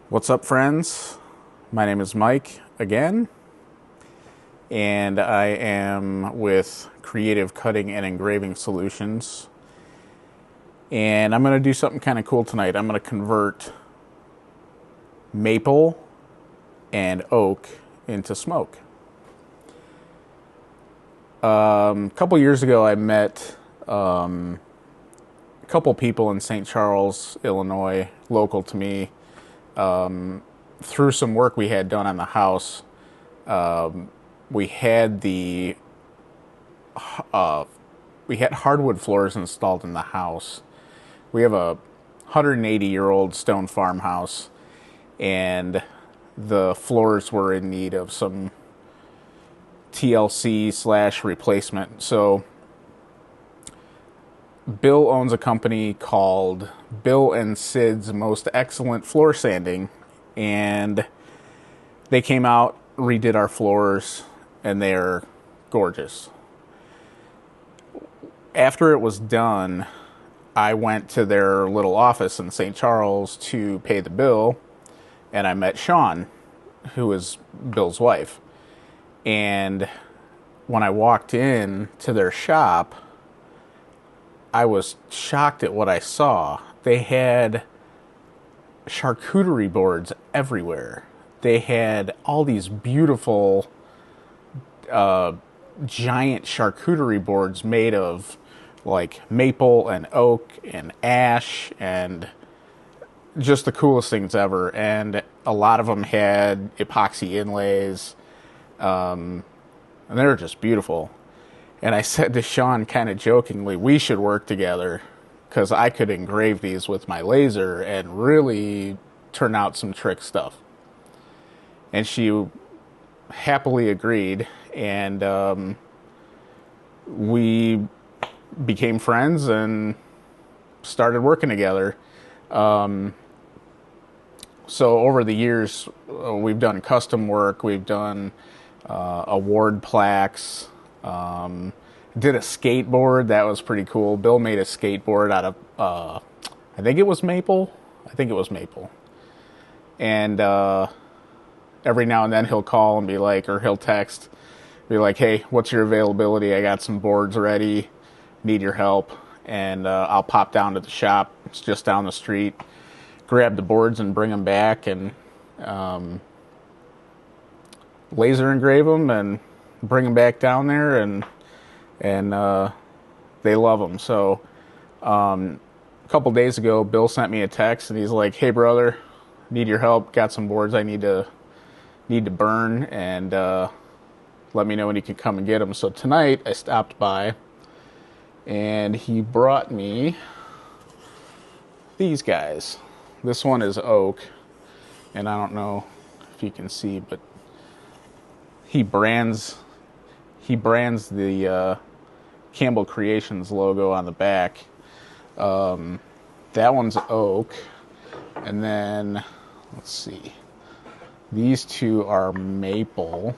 What's up, friends? My name is Mike again, and I am with Creative Cutting and Engraving Solutions. And I'm going to do something kind of cool tonight. I'm going to convert maple and oak into smoke. A couple years ago, I met a couple people in St. Charles, Illinois, local to me. Through some work we had done on the house, we had hardwood floors installed in the house. We have a 180-year-old stone farmhouse, and the floors were in need of some TLC / replacement. So Bill owns a company called Bill and Sid's Most Excellent Floor Sanding, and they came out, redid our floors, and they're gorgeous. After it was done, I went to their little office in St. Charles to pay the bill, and I met Sean, who is Bill's wife. And when I walked in to their shop, I was shocked at what I saw. They had charcuterie boards everywhere. They had all these beautiful giant charcuterie boards made of like maple and oak and ash and just the coolest things ever. And a lot of them had epoxy inlays, and they were just beautiful. And I said to Sean kind of jokingly, we should work together because I could engrave these with my laser and really turn out some trick stuff. And she happily agreed, and we became friends and started working together. So over the years, we've done custom work, we've done award plaques, did a skateboard that was pretty cool. Bill made a skateboard out of I think it was maple. And every now and then he'll call and be like, or he'll text, be like, hey, what's your availability? I got some boards ready, need your help. And I'll pop down to the shop, it's just down the street, grab the boards and bring them back, and laser engrave them and bring them back down there, and they love them. So a couple days ago, Bill sent me a text, and he's like, hey brother, need your help, got some boards I need to burn, and let me know when you can come and get them. So tonight I stopped by, and he brought me these guys. This one is oak, and I don't know if you can see, but he brands the Campbell Creations logo on the back. That one's oak, and then let's see, these two are maple.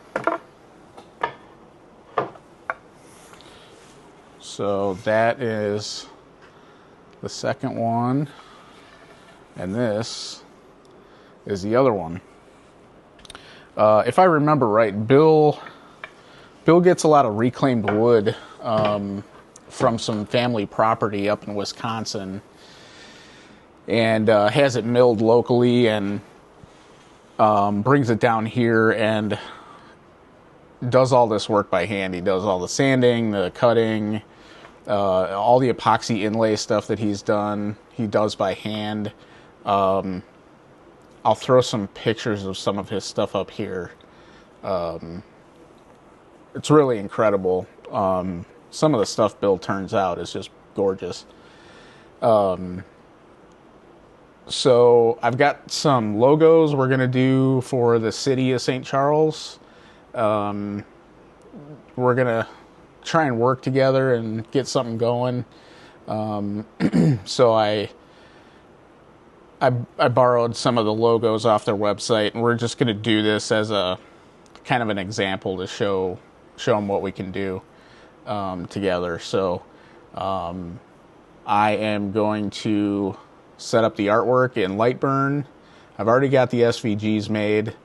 So that is the second one, and this is the other one. If I remember right, Bill gets a lot of reclaimed wood from some family property up in Wisconsin, and has it milled locally, and brings it down here and does all this work by hand. He does all the sanding, the cutting, all the epoxy inlay stuff that he's done, he does by hand. I'll throw some pictures of some of his stuff up here. It's really incredible. Some of the stuff Bill turns out is just gorgeous. So I've got some logos we're going to do for the city of St. Charles. We're going to try and work together and get something going. So I borrowed some of the logos off their website, and we're just going to do this as a kind of an example to show them what we can do together. So I am going to set up the artwork in Lightburn. I've already got the SVGs made.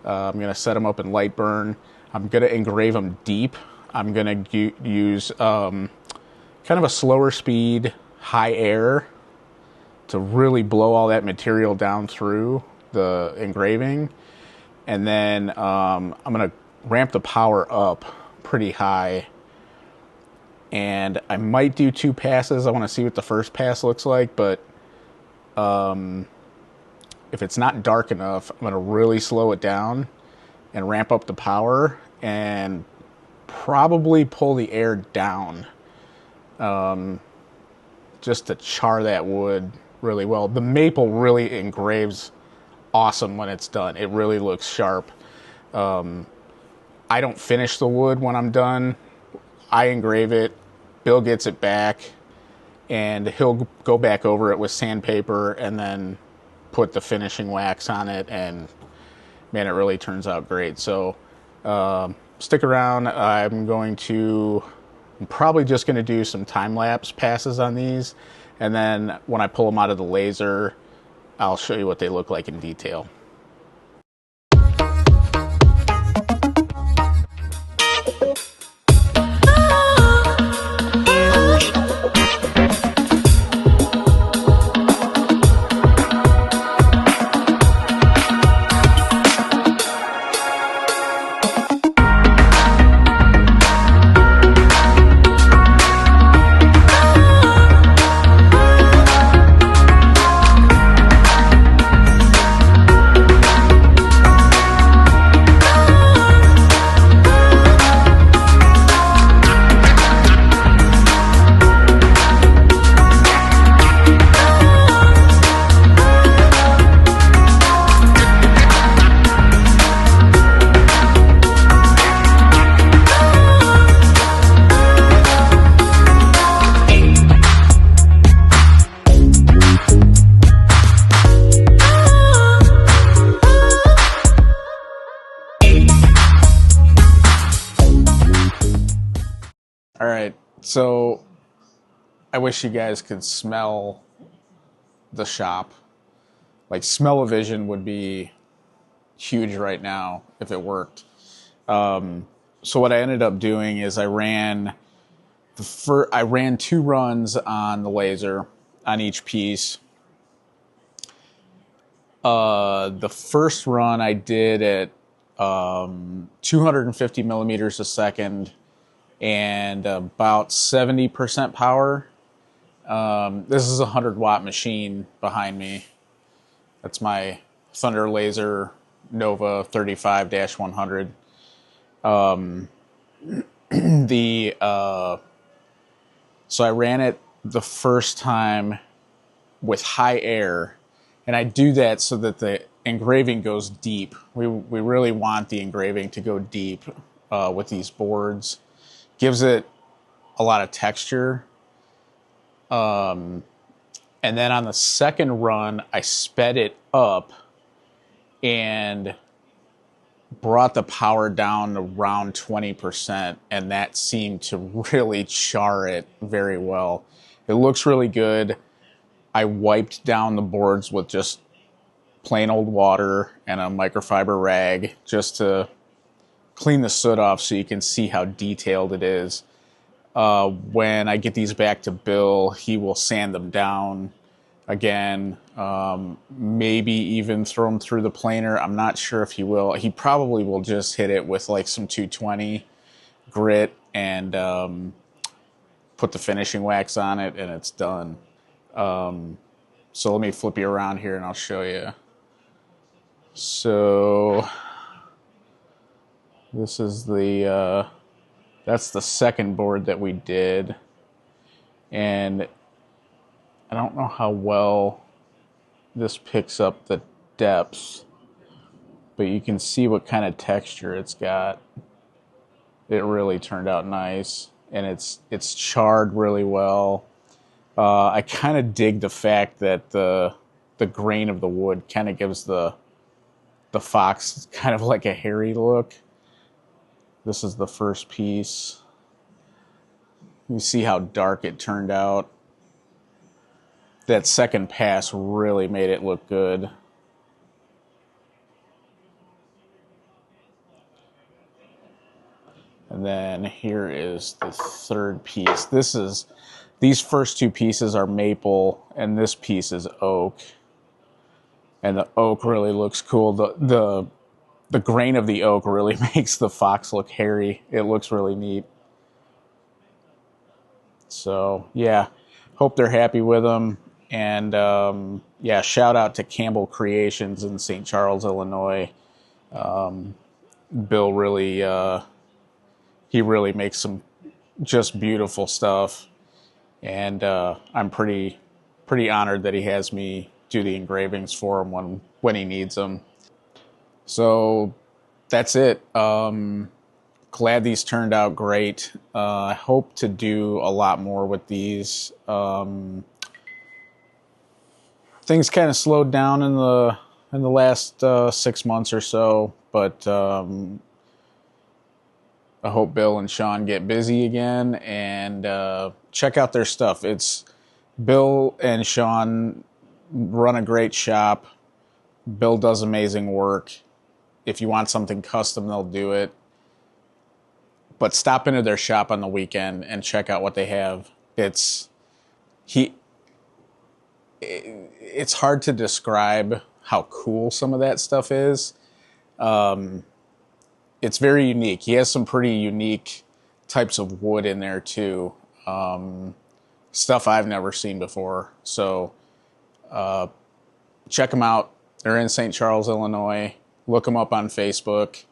I'm going to set them up in light burn. I'm going to engrave them deep. I'm going to use kind of a slower speed, high air to really blow all that material down through the engraving. And then I'm going to ramp the power up pretty high. And I might do 2 passes. I want to see what the first pass looks like, but if it's not dark enough, I'm going to really slow it down and ramp up the power and probably pull the air down just to char that wood really well. The maple really engraves awesome when it's done. It really looks sharp. I don't finish the wood when I'm done. I engrave it, Bill gets it back, and he'll go back over it with sandpaper and then put the finishing wax on it, and man, it really turns out great. So stick around. I'm probably just going to do some time-lapse passes on these, and then when I pull them out of the laser, I'll show you what they look like in detail. All right, so I wish you guys could smell the shop. Like, smell-o-vision would be huge right now if it worked. So what I ended up doing is I ran 2 runs on the laser on each piece. The first run I did at 250 millimeters a second and about 70% power. This is a 100-watt machine behind me. That's my Thunder Laser Nova 35-100. So I ran it the first time with high air, and I do that so that the engraving goes deep. We really want the engraving to go deep with these boards. Gives it a lot of texture. And then on the second run, I sped it up and brought the power down to around 20%, and that seemed to really char it very well. It looks really good. I wiped down the boards with just plain old water and a microfiber rag just to clean the soot off so you can see how detailed it is. When I get these back to Bill, he will sand them down again, maybe even throw them through the planer. I'm not sure if he will. He probably will just hit it with like some 220 grit and put the finishing wax on it, and it's done. So let me flip you around here and I'll show you. So this is that's the second board that we did, and I don't know how well this picks up the depths, but you can see what kind of texture it's got. It really turned out nice, and it's charred really well. I kind of dig the fact that the grain of the wood kind of gives the fox kind of like a hairy look. This is the first piece. You see how dark it turned out. That second pass really made it look good. And then here is the third piece. These first two pieces are maple, and this piece is oak. And the oak really looks cool. The grain of the oak really makes the fox look hairy. It looks really neat. So yeah, hope they're happy with them. And yeah, shout out to Campbell Creations in St. Charles, Illinois. Bill really, he really makes some just beautiful stuff. And I'm pretty honored that he has me do the engravings for him when he needs them. So that's it. Glad these turned out great. I hope to do a lot more with these. Things kind of slowed down in the last 6 months or so, but I hope Bill and Sean get busy again, and check out their stuff. It's Bill and Sean run a great shop. Bill does amazing work. If you want something custom, they'll do it. But stop into their shop on the weekend and check out what they have. It's hard to describe how cool some of that stuff is. It's very unique. He has some pretty unique types of wood in there too. Stuff I've never seen before. So check them out. They're in St. Charles, Illinois. Look them up on Facebook.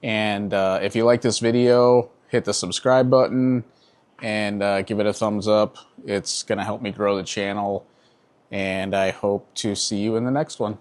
And if you like this video, hit the subscribe button and give it a thumbs up. It's going to help me grow the channel. And I hope to see you in the next one.